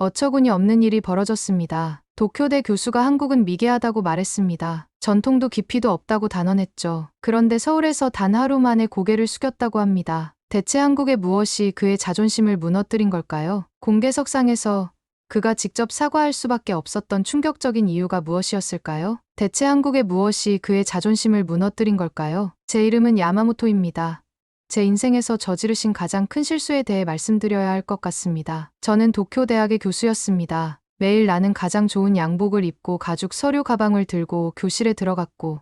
어처구니 없는 일이 벌어졌습니다. 도쿄대 교수가 한국은 미개하다고 말했습니다. 전통도 깊이도 없다고 단언했죠. 그런데 서울에서 단 하루 만에 고개를 숙였다고 합니다. 대체 한국의 무엇이 그의 자존심을 무너뜨린 걸까요? 공개석상에서 그가 직접 사과할 수밖에 없었던 충격적인 이유가 무엇이었을까요? 대체 한국의 무엇이 그의 자존심을 무너뜨린 걸까요? 제 이름은 야마모토입니다. 제 인생에서 저지르신 가장 큰 실수에 대해 말씀드려야 할 것 같습니다. 저는 도쿄대학의 교수였습니다. 매일 나는 가장 좋은 양복을 입고 가죽 서류 가방을 들고 교실에 들어갔고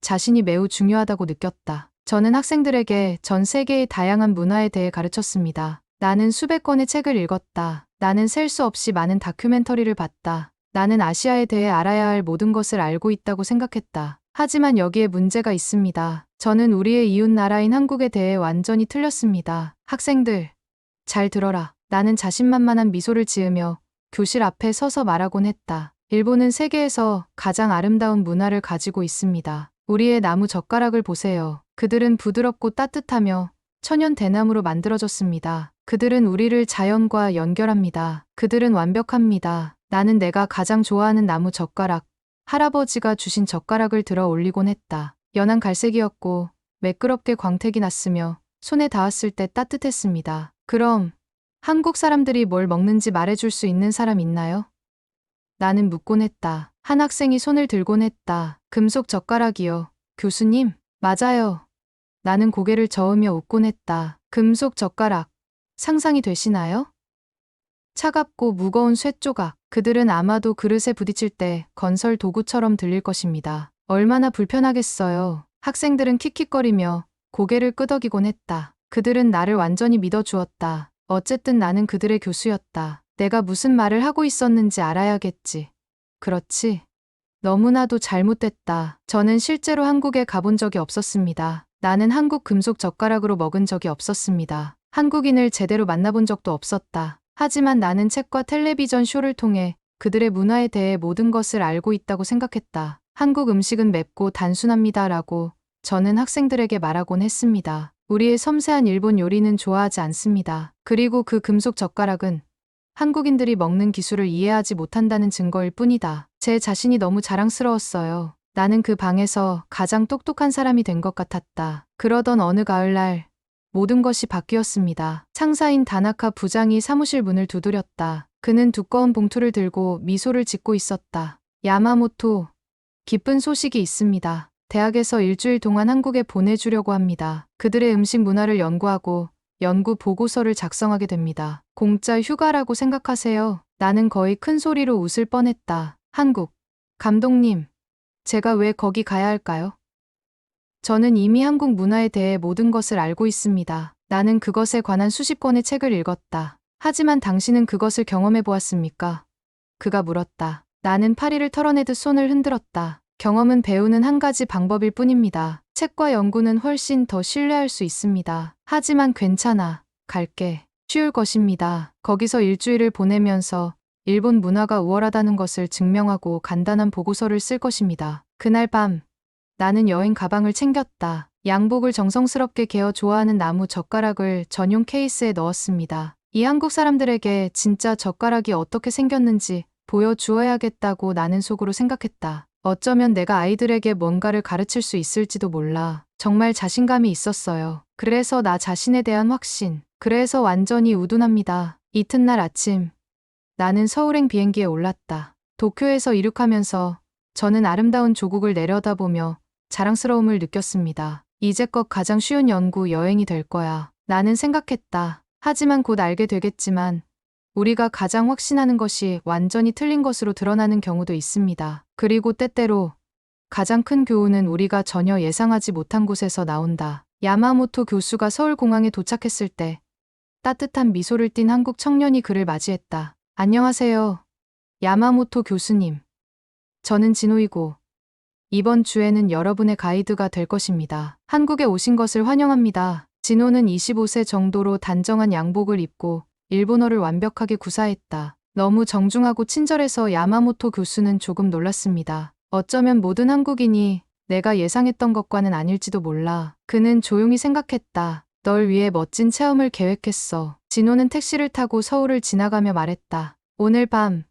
자신이 매우 중요하다고 느꼈다. 저는 학생들에게 전 세계의 다양한 문화에 대해 가르쳤습니다. 나는 수백 권의 책을 읽었다. 나는 셀 수 없이 많은 다큐멘터리를 봤다. 나는 아시아에 대해 알아야 할 모든 것을 알고 있다고 생각했다. 하지만 여기에 문제가 있습니다. 저는 우리의 이웃 나라인 한국에 대해 완전히 틀렸습니다. 학생들, 잘 들어라. 나는 자신만만한 미소를 지으며 교실 앞에 서서 말하곤 했다. 일본은 세계에서 가장 아름다운 문화를 가지고 있습니다. 우리의 나무 젓가락을 보세요. 그들은 부드럽고 따뜻하며 천연 대나무로 만들어졌습니다. 그들은 우리를 자연과 연결합니다. 그들은 완벽합니다. 나는 내가 가장 좋아하는 나무 젓가락, 할아버지가 주신 젓가락을 들어 올리곤 했다. 연한 갈색이었고 매끄럽게 광택이 났으며 손에 닿았을 때 따뜻했습니다. 그럼 한국 사람들이 뭘 먹는지 말해줄 수 있는 사람 있나요? 나는 묻곤 했다. 한 학생이 손을 들곤 했다. 금속 젓가락이요. 교수님? 맞아요. 나는 고개를 저으며 웃곤 했다. 금속 젓가락. 상상이 되시나요? 차갑고 무거운 쇠조각. 그들은 아마도 그릇에 부딪힐 때 건설 도구처럼 들릴 것입니다. 얼마나 불편하겠어요. 학생들은 킥킥거리며 고개를 끄덕이곤 했다. 그들은 나를 완전히 믿어주었다. 어쨌든 나는 그들의 교수였다. 내가 무슨 말을 하고 있었는지 알아야겠지. 그렇지. 너무나도 잘못됐다. 저는 실제로 한국에 가본 적이 없었습니다. 나는 한국 금속 젓가락으로 먹은 적이 없었습니다. 한국인을 제대로 만나본 적도 없었다. 하지만 나는 책과 텔레비전 쇼를 통해 그들의 문화에 대해 모든 것을 알고 있다고 생각했다. 한국 음식은 맵고 단순합니다라고 저는 학생들에게 말하곤 했습니다. 우리의 섬세한 일본 요리는 좋아하지 않습니다. 그리고 그 금속 젓가락은 한국인들이 먹는 기술을 이해하지 못한다는 증거일 뿐이다. 제 자신이 너무 자랑스러웠어요. 나는 그 방에서 가장 똑똑한 사람이 된 것 같았다. 그러던 어느 가을날 모든 것이 바뀌었습니다. 상사인 다나카 부장이 사무실 문을 두드렸다. 그는 두꺼운 봉투를 들고 미소를 짓고 있었다. 야마모토, 기쁜 소식이 있습니다. 대학에서 일주일 동안 한국에 보내주려고 합니다. 그들의 음식 문화를 연구하고 연구 보고서를 작성하게 됩니다. 공짜 휴가라고 생각하세요? 나는 거의 큰 소리로 웃을 뻔했다. 한국. 감독님, 제가 왜 거기 가야 할까요? 저는 이미 한국 문화에 대해 모든 것을 알고 있습니다. 나는 그것에 관한 수십 권의 책을 읽었다. 하지만 당신은 그것을 경험해 보았습니까? 그가 물었다. 나는 파리를 털어내듯 손을 흔들었다. 경험은 배우는 한 가지 방법일 뿐입니다. 책과 연구는 훨씬 더 신뢰할 수 있습니다. 하지만 괜찮아. 갈게. 쉬울 것입니다. 거기서 일주일을 보내면서 일본 문화가 우월하다는 것을 증명하고 간단한 보고서를 쓸 것입니다. 그날 밤 나는 여행 가방을 챙겼다. 양복을 정성스럽게 개어 좋아하는 나무 젓가락을 전용 케이스에 넣었습니다. 이 한국 사람들에게 진짜 젓가락이 어떻게 생겼는지 보여주어야겠다고 나는 속으로 생각했다. 어쩌면 내가 아이들에게 뭔가를 가르칠 수 있을지도 몰라. 정말 자신감이 있었어요. 그래서 나 자신에 대한 확신. 그래서 완전히 우둔합니다. 이튿날 아침 나는 서울행 비행기에 올랐다. 도쿄에서 이륙하면서 저는 아름다운 조국을 내려다보며 자랑스러움을 느꼈습니다. 이제껏 가장 쉬운 연구 여행이 될 거야. 나는 생각했다. 하지만 곧 알게 되겠지만 우리가 가장 확신하는 것이 완전히 틀린 것으로 드러나는 경우도 있습니다. 그리고 때때로 가장 큰 교훈은 우리가 전혀 예상하지 못한 곳에서 나온다. 야마모토 교수가 서울공항에 도착했을 때 따뜻한 미소를 띤 한국 청년이 그를 맞이했다. 안녕하세요. 야마모토 교수님. 저는 진호이고 이번 주에는 여러분의 가이드가 될 것입니다. 한국에 오신 것을 환영합니다. 진호는 25세 정도로 단정한 양복을 입고 일본어를 완벽하게 구사했다. 너무 정중하고 친절해서 야마모토 교수는 조금 놀랐습니다. 어쩌면 모든 한국인이 내가 예상했던 것과는 아닐지도 몰라. 그는 조용히 생각했다. 널 위해 멋진 체험을 계획했어. 진호는 택시를 타고 서울을 지나가며 말했다. 오늘 밤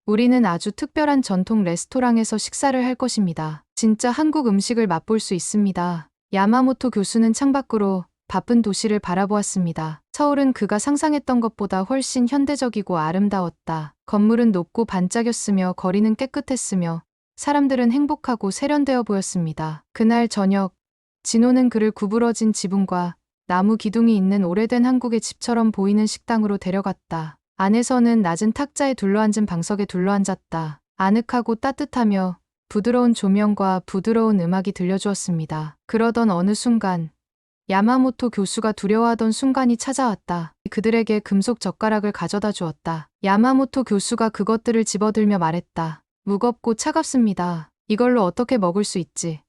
우리는 아주 특별한 전통 레스토랑에서 식사를 할 것입니다. 진짜 한국 음식을 맛볼 수 있습니다. 야마모토 교수는 창밖으로 바쁜 도시를 바라보았습니다. 서울은 그가 상상했던 것보다 훨씬 현대적이고 아름다웠다. 건물은 높고 반짝였으며 거리는 깨끗했으며 사람들은 행복하고 세련되어 보였습니다. 그날 저녁, 진호는 그를 구부러진 지붕과 나무 기둥이 있는 오래된 한국의 집처럼 보이는 식당으로 데려갔다. 안에서는 낮은 탁자에 둘러앉은 방석에 둘러앉았다. 아늑하고 따뜻하며 부드러운 조명과 부드러운 음악이 들려주었습니다. 그러던 어느 순간 야마모토 교수가 두려워하던 순간이 찾아왔다. 그들에게 금속 젓가락을 가져다 주었다. 야마모토 교수가 그것들을 집어들며 말했다. 무겁고 차갑습니다. 이걸로 어떻게 먹을 수 있지?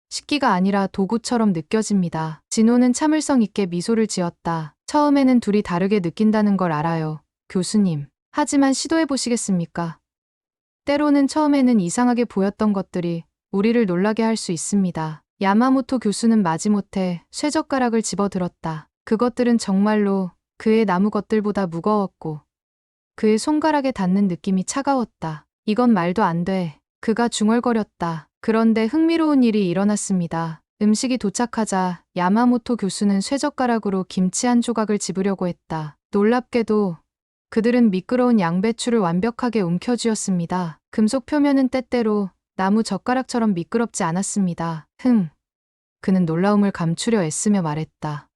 식기가 아니라 도구처럼 느껴집니다. 진호는 참을성 있게 미소를 지었다. 처음에는 둘이 다르게 느낀다는 걸 알아요, 교수님. 하지만 시도해 보시겠습니까? 때로는 처음에는 이상하게 보였던 것들이 우리를 놀라게 할 수 있습니다. 야마모토 교수는 마지못해 쇠젓가락을 집어들었다. 그것들은 정말로 그의 나무 것들보다 무거웠고 그의 손가락에 닿는 느낌이 차가웠다. 이건 말도 안 돼. 그가 중얼거렸다. 그런데 흥미로운 일이 일어났습니다. 음식이 도착하자 야마모토 교수는 쇠젓가락으로 김치 한 조각을 집으려고 했다. 놀랍게도 그들은 미끄러운 양배추를 완벽하게 움켜쥐었습니다. 금속 표면은 때때로 나무 젓가락처럼 미끄럽지 않았습니다. 그는 놀라움을 감추려 애쓰며 말했다.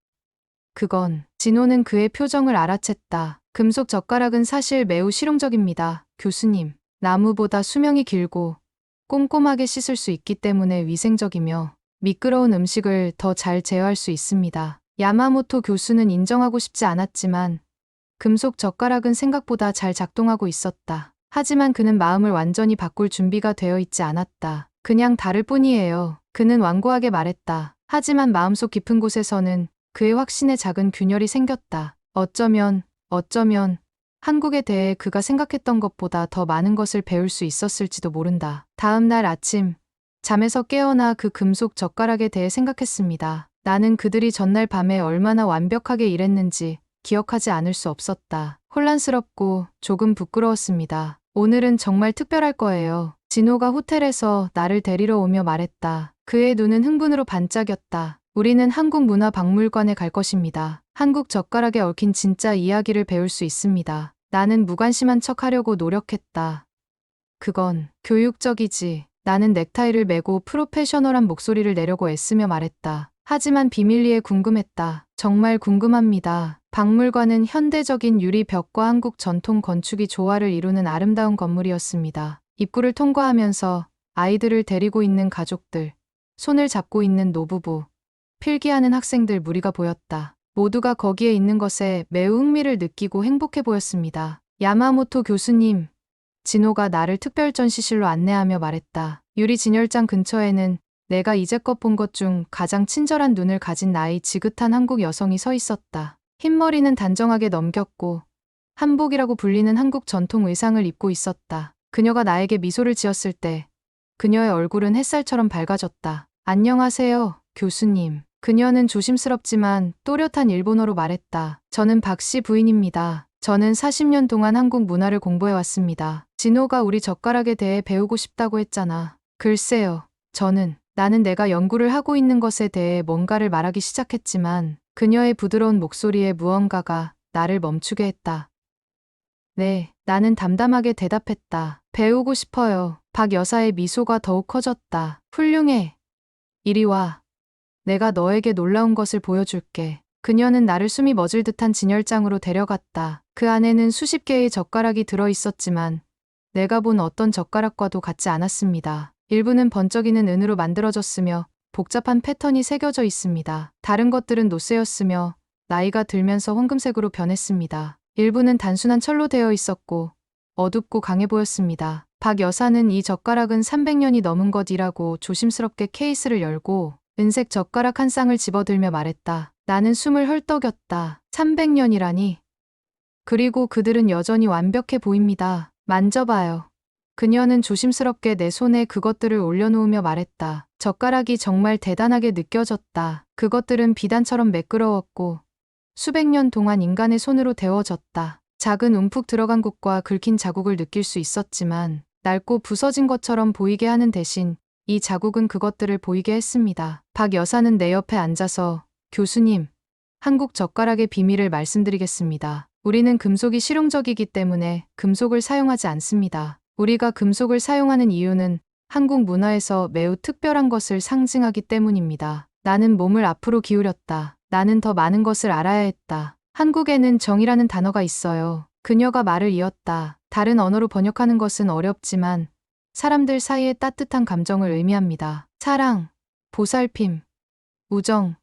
그건, 진호는 그의 표정을 알아챘다. 금속 젓가락은 사실 매우 실용적입니다, 교수님. 나무보다 수명이 길고 꼼꼼하게 씻을 수 있기 때문에 위생적이며 미끄러운 음식을 더 잘 제어할 수 있습니다. 야마모토 교수는 인정하고 싶지 않았지만 금속 젓가락은 생각보다 잘 작동하고 있었다. 하지만 그는 마음을 완전히 바꿀 준비가 되어 있지 않았다. 그냥 다를 뿐이에요. 그는 완고하게 말했다. 하지만 마음속 깊은 곳에서는 그의 확신에 작은 균열이 생겼다. 어쩌면 한국에 대해 그가 생각했던 것보다 더 많은 것을 배울 수 있었을지도 모른다. 다음 날 아침, 잠에서 깨어나 그 금속 젓가락에 대해 생각했습니다. 나는 그들이 전날 밤에 얼마나 완벽하게 일했는지 기억하지 않을 수 없었다. 혼란스럽고 조금 부끄러웠습니다. 오늘은 정말 특별할 거예요. 진호가 호텔에서 나를 데리러 오며 말했다. 그의 눈은 흥분으로 반짝였다. 우리는 한국문화박물관에 갈 것입니다. 한국 젓가락에 얽힌 진짜 이야기를 배울 수 있습니다. 나는 무관심한 척 하려고 노력했다. 그건 교육적이지. 나는 넥타이를 매고 프로페셔널한 목소리를 내려고 애쓰며 말했다. 하지만 비밀리에 궁금했다. 정말 궁금합니다. 박물관은 현대적인 유리벽과 한국 전통 건축이 조화를 이루는 아름다운 건물이었습니다. 입구를 통과하면서 아이들을 데리고 있는 가족들, 손을 잡고 있는 노부부, 필기하는 학생들 무리가 보였다. 모두가 거기에 있는 것에 매우 흥미를 느끼고 행복해 보였습니다. 야마모토 교수님, 진호가 나를 특별 전시실로 안내하며 말했다. 유리 진열장 근처에는 내가 이제껏 본 것 중 가장 친절한 눈을 가진 나이 지긋한 한국 여성이 서 있었다. 흰머리는 단정하게 넘겼고 한복이라고 불리는 한국 전통 의상을 입고 있었다. 그녀가 나에게 미소를 지었을 때 그녀의 얼굴은 햇살처럼 밝아졌다. 안녕하세요, 교수님. 그녀는 조심스럽지만 또렷한 일본어로 말했다. 저는 박씨 부인입니다. 저는 40년 동안 한국 문화를 공부해왔습니다. 진호가 우리 젓가락에 대해 배우고 싶다고 했잖아. 글쎄요. 나는 내가 연구를 하고 있는 것에 대해 뭔가를 말하기 시작했지만 그녀의 부드러운 목소리에 무언가가 나를 멈추게 했다. 네, 나는 담담하게 대답했다. 배우고 싶어요. 박 여사의 미소가 더욱 커졌다. 훌륭해. 이리 와. 내가 너에게 놀라운 것을 보여줄게. 그녀는 나를 숨이 멎을 듯한 진열장으로 데려갔다. 그 안에는 수십 개의 젓가락이 들어 있었지만 내가 본 어떤 젓가락과도 같지 않았습니다. 일부는 번쩍이는 은으로 만들어졌으며 복잡한 패턴이 새겨져 있습니다. 다른 것들은 노쇠였으며 나이가 들면서 황금색으로 변했습니다. 일부는 단순한 철로 되어 있었고 어둡고 강해 보였습니다. 박 여사는 이 젓가락은 300년이 넘은 것이라고 조심스럽게 케이스를 열고 은색 젓가락 한 쌍을 집어들며 말했다. 나는 숨을 헐떡였다. 300년이라니. 그리고 그들은 여전히 완벽해 보입니다. 만져봐요. 그녀는 조심스럽게 내 손에 그것들을 올려놓으며 말했다. 젓가락이 정말 대단하게 느껴졌다. 그것들은 비단처럼 매끄러웠고 수백 년 동안 인간의 손으로 데워졌다. 작은 움푹 들어간 곳과 긁힌 자국을 느낄 수 있었지만 낡고 부서진 것처럼 보이게 하는 대신 이 자국은 그것들을 보이게 했습니다. 박 여사는 내 옆에 앉아서 교수님, 한국 젓가락의 비밀을 말씀드리겠습니다. 우리는 금속이 실용적이기 때문에 금속을 사용하지 않습니다. 우리가 금속을 사용하는 이유는 한국 문화에서 매우 특별한 것을 상징하기 때문입니다. 나는 몸을 앞으로 기울였다. 나는 더 많은 것을 알아야 했다. 한국에는 정이라는 단어가 있어요. 그녀가 말을 이었다. 다른 언어로 번역하는 것은 어렵지만 사람들 사이의 따뜻한 감정을 의미합니다. 사랑, 보살핌, 우정,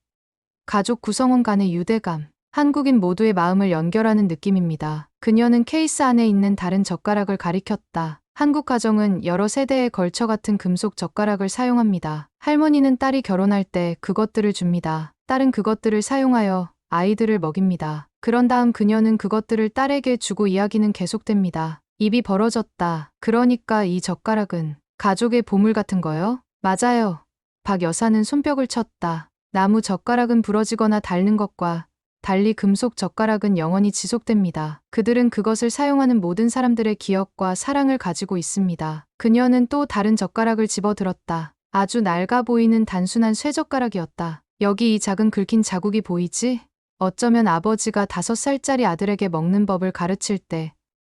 가족 구성원 간의 유대감, 한국인 모두의 마음을 연결하는 느낌입니다. 그녀는 케이스 안에 있는 다른 젓가락을 가리켰다. 한국 가정은 여러 세대에 걸쳐 같은 금속 젓가락을 사용합니다. 할머니는 딸이 결혼할 때 그것들을 줍니다. 딸은 그것들을 사용하여 아이들을 먹입니다. 그런 다음 그녀는 그것들을 딸에게 주고 이야기는 계속됩니다. 입이 벌어졌다. 그러니까 이 젓가락은 가족의 보물 같은 거요? 맞아요. 박 여사는 손뼉을 쳤다. 나무 젓가락은 부러지거나 닳는 것과 달리 금속 젓가락은 영원히 지속됩니다. 그들은 그것을 사용하는 모든 사람들의 기억과 사랑을 가지고 있습니다. 그녀는 또 다른 젓가락을 집어들었다. 아주 낡아 보이는 단순한 쇠젓가락이었다. 여기 이 작은 긁힌 자국이 보이지? 어쩌면 아버지가 5살짜리 아들에게 먹는 법을 가르칠 때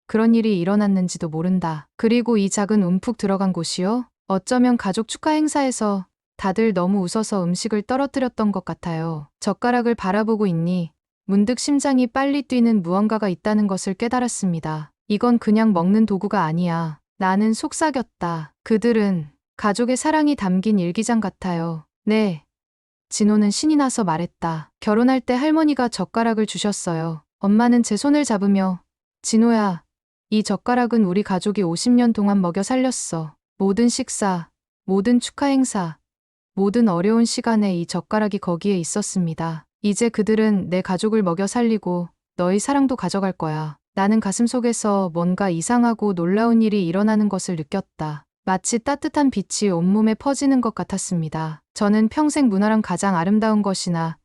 그런 일이 일어났는지도 모른다. 그리고 이 작은 움푹 들어간 곳이요? 어쩌면 가족 축하 행사에서 다들 너무 웃어서 음식을 떨어뜨렸던 것 같아요. 젓가락을 바라보고 있니? 문득 심장이 빨리 뛰는 무언가가 있다는 것을 깨달았습니다. 이건 그냥 먹는 도구가 아니야. 나는 속삭였다. 그들은 가족의 사랑이 담긴 일기장 같아요. 네. 진호는 신이 나서 말했다. 결혼할 때 할머니가 젓가락을 주셨어요. 엄마는 제 손을 잡으며 진호야, 이 젓가락은 우리 가족이 50년 동안 먹여 살렸어. 모든 식사, 모든 축하 행사, 모든 어려운 시간에 이 젓가락이 거기에 있었습니다. 이제 그들은 내 가족을 먹여 살리고 너의 사랑도 가져갈 거야. 나는 가슴속에서 뭔가 이상하고 놀라운 일이 일어나는 것을 느꼈다. 마치 따뜻한 빛이 온몸에 퍼지는 것 같았습니다. 저는 평생 문화랑 가장 아름다운 것이나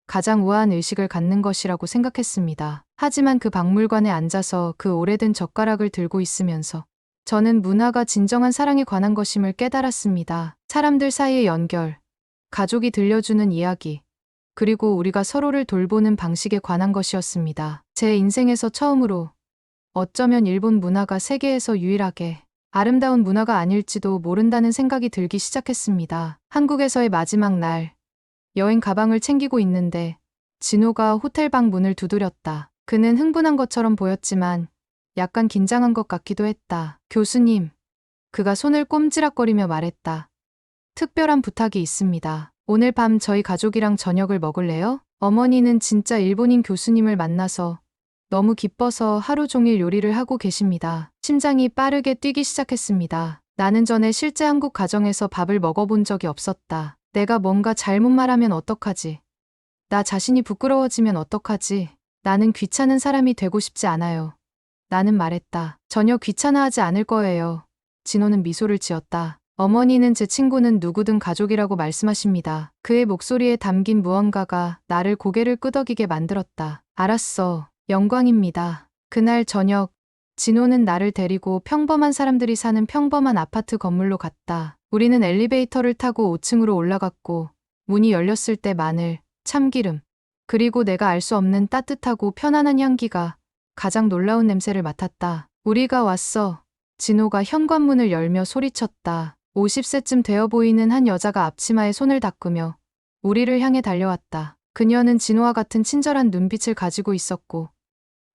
가장 우아한 의식을 갖는 것이라고 생각했습니다. 하지만 그 박물관에 앉아서 그 오래된 젓가락을 들고 있으면서 저는 문화가 진정한 사랑에 관한 것임을 깨달았습니다. 사람들 사이의 연결, 가족이 들려주는 이야기, 그리고 우리가 서로를 돌보는 방식에 관한 것이었습니다. 제 인생에서 처음으로 어쩌면 일본 문화가 세계에서 유일하게 아름다운 문화가 아닐지도 모른다는 생각이 들기 시작했습니다. 한국에서의 마지막 날, 여행 가방을 챙기고 있는데 진호가 호텔방 문을 두드렸다. 그는 흥분한 것처럼 보였지만 약간 긴장한 것 같기도 했다. 교수님, 그가 손을 꼼지락거리며 말했다. 특별한 부탁이 있습니다. 오늘 밤 저희 가족이랑 저녁을 먹을래요? 어머니는 진짜 일본인 교수님을 만나서 너무 기뻐서 하루 종일 요리를 하고 계십니다. 심장이 빠르게 뛰기 시작했습니다. 나는 전에 실제 한국 가정에서 밥을 먹어본 적이 없었다. 내가 뭔가 잘못 말하면 어떡하지? 나 자신이 부끄러워지면 어떡하지? 나는 귀찮은 사람이 되고 싶지 않아요. 나는 말했다. 전혀 귀찮아하지 않을 거예요. 진호는 미소를 지었다. 어머니는 제 친구는 누구든 가족이라고 말씀하십니다. 그의 목소리에 담긴 무언가가 나를 고개를 끄덕이게 만들었다. 알았어. 영광입니다. 그날 저녁, 진호는 나를 데리고 평범한 사람들이 사는 평범한 아파트 건물로 갔다. 우리는 엘리베이터를 타고 5층으로 올라갔고 문이 열렸을 때 마늘, 참기름, 그리고 내가 알 수 없는 따뜻하고 편안한 향기가 가장 놀라운 냄새를 맡았다. 우리가 왔어. 진호가 현관문을 열며 소리쳤다. 50세쯤 되어 보이는 한 여자가 앞치마에 손을 닦으며 우리를 향해 달려왔다. 그녀는 진호와 같은 친절한 눈빛을 가지고 있었고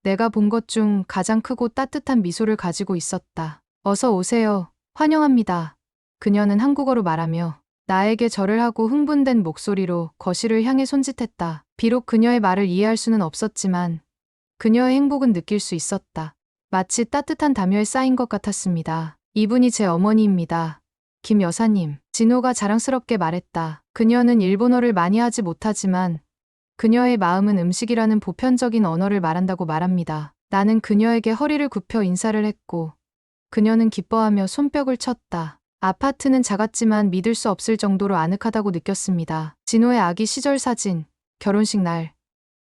내가 본 것 중 가장 크고 따뜻한 미소를 가지고 있었다. 어서 오세요. 환영합니다. 그녀는 한국어로 말하며 나에게 절을 하고 흥분된 목소리로 거실을 향해 손짓했다. 비록 그녀의 말을 이해할 수는 없었지만 그녀의 행복은 느낄 수 있었다. 마치 따뜻한 담요에 쌓인 것 같았습니다. 이분이 제 어머니입니다. 김 여사님. 진호가 자랑스럽게 말했다. 그녀는 일본어를 많이 하지 못하지만 그녀의 마음은 음식이라는 보편적인 언어를 말한다고 말합니다. 나는 그녀에게 허리를 굽혀 인사를 했고 그녀는 기뻐하며 손뼉을 쳤다. 아파트는 작았지만 믿을 수 없을 정도로 아늑하다고 느꼈습니다. 진호의 아기 시절 사진, 결혼식 날,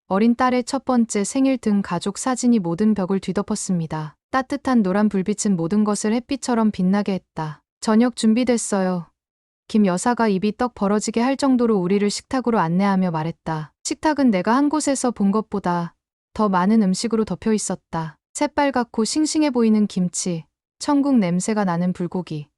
어린 딸의 첫 번째 생일 등 가족 사진이 모든 벽을 뒤덮었습니다. 따뜻한 노란 불빛은 모든 것을 햇빛처럼 빛나게 했다. 저녁 준비됐어요. 김 여사가 입이 떡 벌어지게 할 정도로 우리를 식탁으로 안내하며 말했다. 식탁은 내가 한 곳에서 본 것보다 더 많은 음식으로 덮여 있었다. 새빨갛고 싱싱해 보이는 김치, 천국 냄새가 나는 불고기,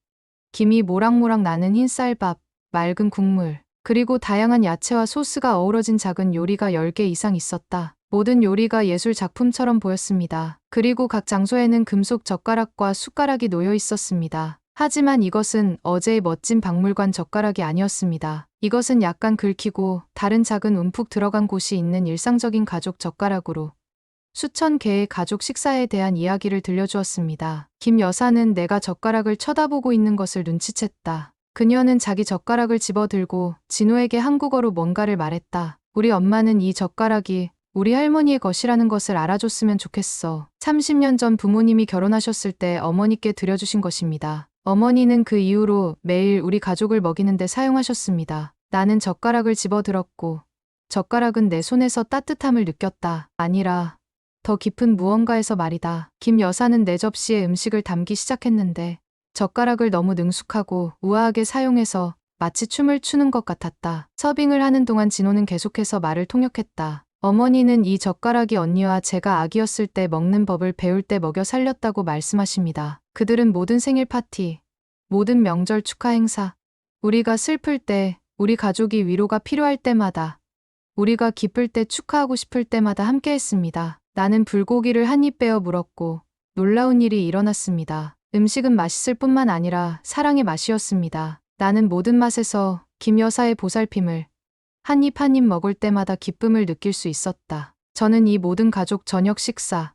김이 모락모락 나는 흰쌀밥, 맑은 국물, 그리고 다양한 야채와 소스가 어우러진 작은 요리가 10개 이상 있었다. 모든 요리가 예술 작품처럼 보였습니다. 그리고 각 장소에는 금속 젓가락과 숟가락이 놓여 있었습니다. 하지만 이것은 어제의 멋진 박물관 젓가락이 아니었습니다. 이것은 약간 긁히고 다른 작은 움푹 들어간 곳이 있는 일상적인 가족 젓가락으로 수천 개의 가족 식사에 대한 이야기를 들려주었습니다. 김 여사는 내가 젓가락을 쳐다보고 있는 것을 눈치챘다. 그녀는 자기 젓가락을 집어들고 진호에게 한국어로 뭔가를 말했다. 우리 엄마는 이 젓가락이 우리 할머니의 것이라는 것을 알아줬으면 좋겠어. 30년 전 부모님이 결혼하셨을 때 어머니께 드려주신 것입니다. 어머니는 그 이후로 매일 우리 가족을 먹이는데 사용하셨습니다. 나는 젓가락을 집어들었고 젓가락은 내 손에서 따뜻함을 느꼈다. 아니라 더 깊은 무언가에서 말이다. 김 여사는 내 접시에 음식을 담기 시작했는데 젓가락을 너무 능숙하고 우아하게 사용해서 마치 춤을 추는 것 같았다. 서빙을 하는 동안 진호는 계속해서 말을 통역했다. 어머니는 이 젓가락이 언니와 제가 아기였을 때 먹는 법을 배울 때 먹여 살렸다고 말씀하십니다. 그들은 모든 생일 파티, 모든 명절 축하 행사, 우리가 슬플 때, 우리 가족이 위로가 필요할 때마다, 우리가 기쁠 때 축하하고 싶을 때마다 함께 했습니다. 나는 불고기를 한 입 베어 물었고 놀라운 일이 일어났습니다. 음식은 맛있을 뿐만 아니라 사랑의 맛이었습니다. 나는 모든 맛에서 김 여사의 보살핌을 한 입 한 입 먹을 때마다 기쁨을 느낄 수 있었다. 저는 이 모든 가족 저녁 식사,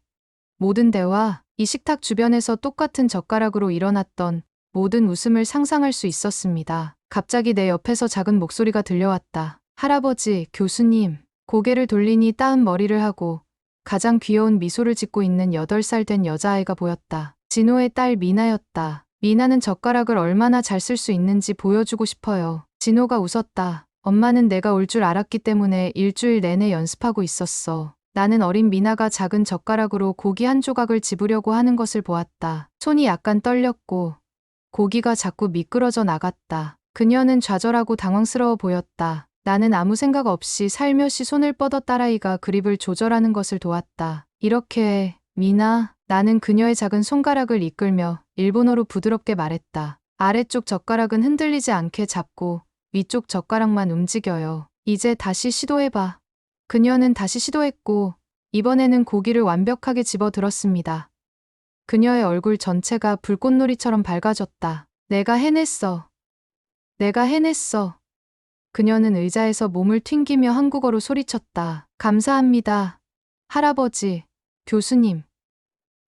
모든 대화, 이 식탁 주변에서 똑같은 젓가락으로 일어났던 모든 웃음을 상상할 수 있었습니다. 갑자기 내 옆에서 작은 목소리가 들려왔다. 할아버지, 교수님. 고개를 돌리니 따은 머리를 하고 가장 귀여운 미소를 짓고 있는 8살 된 여자아이가 보였다. 진호의 딸 미나였다. 미나는 젓가락을 얼마나 잘 쓸 수 있는지 보여주고 싶어요. 진호가 웃었다. 엄마는 내가 올 줄 알았기 때문에 일주일 내내 연습하고 있었어. 나는 어린 미나가 작은 젓가락으로 고기 한 조각을 집으려고 하는 것을 보았다. 손이 약간 떨렸고 고기가 자꾸 미끄러져 나갔다. 그녀는 좌절하고 당황스러워 보였다. 나는 아무 생각 없이 살며시 손을 뻗어 딸아이가 그립을 조절하는 것을 도왔다. 이렇게 해, 미나. 나는 그녀의 작은 손가락을 이끌며 일본어로 부드럽게 말했다. 아래쪽 젓가락은 흔들리지 않게 잡고 위쪽 젓가락만 움직여요. 이제 다시 시도해봐. 그녀는 다시 시도했고 이번에는 고기를 완벽하게 집어들었습니다. 그녀의 얼굴 전체가 불꽃놀이처럼 밝아졌다. 내가 해냈어. 내가 해냈어. 그녀는 의자에서 몸을 튕기며 한국어로 소리쳤다. 감사합니다. 할아버지, 교수님.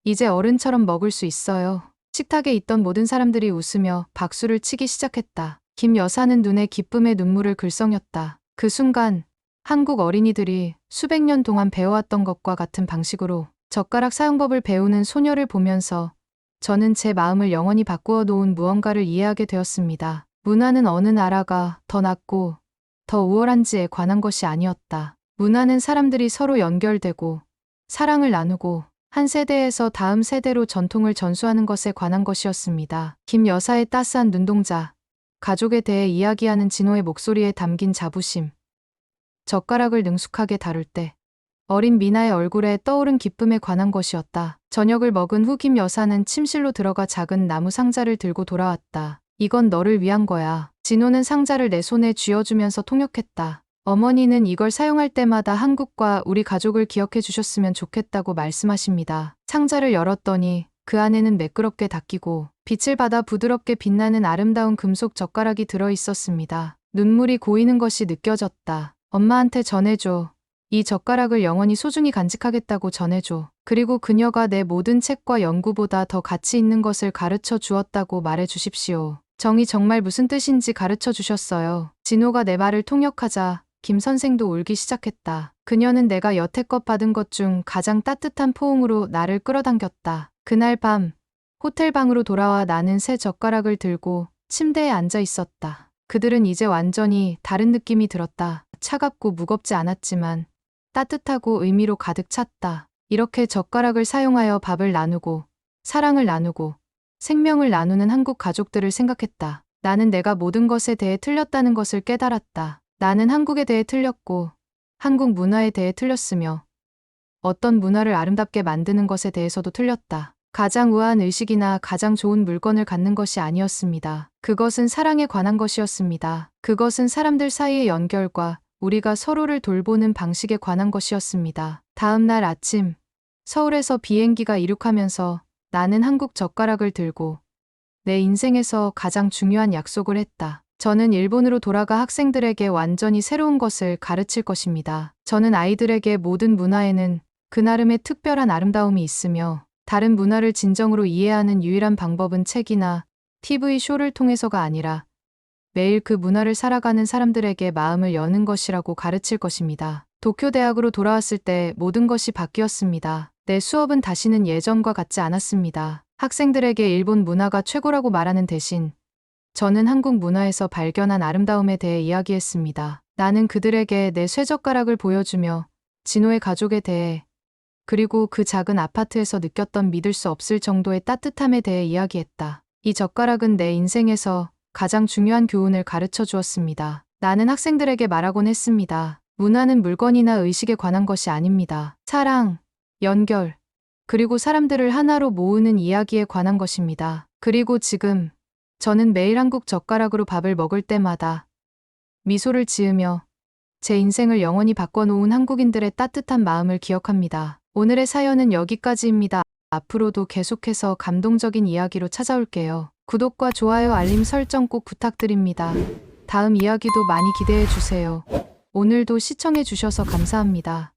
이제 어른처럼 먹을 수 있어요. 식탁에 있던 모든 사람들이 웃으며 박수를 치기 시작했다. 김 여사는 눈에 기쁨의 눈물을 글썽였다. 그 순간 한국 어린이들이 수백 년 동안 배워왔던 것과 같은 방식으로 젓가락 사용법을 배우는 소녀를 보면서 저는 제 마음을 영원히 바꾸어 놓은 무언가를 이해하게 되었습니다. 문화는 어느 나라가 더 낫고 더 우월한지에 관한 것이 아니었다. 문화는 사람들이 서로 연결되고 사랑을 나누고 한 세대에서 다음 세대로 전통을 전수하는 것에 관한 것이었습니다. 김 여사의 따스한 눈동자, 가족에 대해 이야기하는 진호의 목소리에 담긴 자부심, 젓가락을 능숙하게 다룰 때 어린 미나의 얼굴에 떠오른 기쁨에 관한 것이었다. 저녁을 먹은 후 김 여사는 침실로 들어가 작은 나무 상자를 들고 돌아왔다. 이건 너를 위한 거야. 진호는 상자를 내 손에 쥐어주면서 통역했다. 어머니는 이걸 사용할 때마다 한국과 우리 가족을 기억해 주셨으면 좋겠다고 말씀하십니다. 상자를 열었더니 그 안에는 매끄럽게 닫히고 빛을 받아 부드럽게 빛나는 아름다운 금속 젓가락이 들어 있었습니다. 눈물이 고이는 것이 느껴졌다. 엄마한테 전해줘. 이 젓가락을 영원히 소중히 간직하겠다고 전해줘. 그리고 그녀가 내 모든 책과 연구보다 더 가치 있는 것을 가르쳐 주었다고 말해 주십시오. 정이 정말 무슨 뜻인지 가르쳐 주셨어요. 진호가 내 말을 통역하자 김 선생도 울기 시작했다. 그녀는 내가 여태껏 받은 것 중 가장 따뜻한 포옹으로 나를 끌어당겼다. 그날 밤 호텔 방으로 돌아와 나는 새 젓가락을 들고 침대에 앉아 있었다. 그들은 이제 완전히 다른 느낌이 들었다. 차갑고 무겁지 않았지만 따뜻하고 의미로 가득 찼다. 이렇게 젓가락을 사용하여 밥을 나누고 사랑을 나누고 생명을 나누는 한국 가족들을 생각했다. 나는 내가 모든 것에 대해 틀렸다는 것을 깨달았다. 나는 한국에 대해 틀렸고 한국 문화에 대해 틀렸으며 어떤 문화를 아름답게 만드는 것에 대해서도 틀렸다. 가장 우아한 의식이나 가장 좋은 물건을 갖는 것이 아니었습니다. 그것은 사랑에 관한 것이었습니다. 그것은 사람들 사이의 연결과 우리가 서로를 돌보는 방식에 관한 것이었습니다. 다음 날 아침, 서울에서 비행기가 이륙하면서 나는 한국 젓가락을 들고 내 인생에서 가장 중요한 약속을 했다. 저는 일본으로 돌아가 학생들에게 완전히 새로운 것을 가르칠 것입니다. 저는 아이들에게 모든 문화에는 그 나름의 특별한 아름다움이 있으며 다른 문화를 진정으로 이해하는 유일한 방법은 책이나 TV 쇼를 통해서가 아니라 매일 그 문화를 살아가는 사람들에게 마음을 여는 것이라고 가르칠 것입니다. 도쿄 대학으로 돌아왔을 때 모든 것이 바뀌었습니다. 내 수업은 다시는 예전과 같지 않았습니다. 학생들에게 일본 문화가 최고라고 말하는 대신 저는 한국 문화에서 발견한 아름다움에 대해 이야기했습니다. 나는 그들에게 내 쇠젓가락을 보여주며 진호의 가족에 대해 그리고 그 작은 아파트에서 느꼈던 믿을 수 없을 정도의 따뜻함에 대해 이야기했다. 이 젓가락은 내 인생에서 가장 중요한 교훈을 가르쳐 주었습니다. 나는 학생들에게 말하곤 했습니다. 문화는 물건이나 의식에 관한 것이 아닙니다. 사랑, 연결, 그리고 사람들을 하나로 모으는 이야기에 관한 것입니다. 그리고 지금 저는 매일 한국 젓가락으로 밥을 먹을 때마다 미소를 지으며 제 인생을 영원히 바꿔놓은 한국인들의 따뜻한 마음을 기억합니다. 오늘의 사연은 여기까지입니다. 앞으로도 계속해서 감동적인 이야기로 찾아올게요. 구독과 좋아요, 알림 설정 꼭 부탁드립니다. 다음 이야기도 많이 기대해 주세요. 오늘도 시청해 주셔서 감사합니다.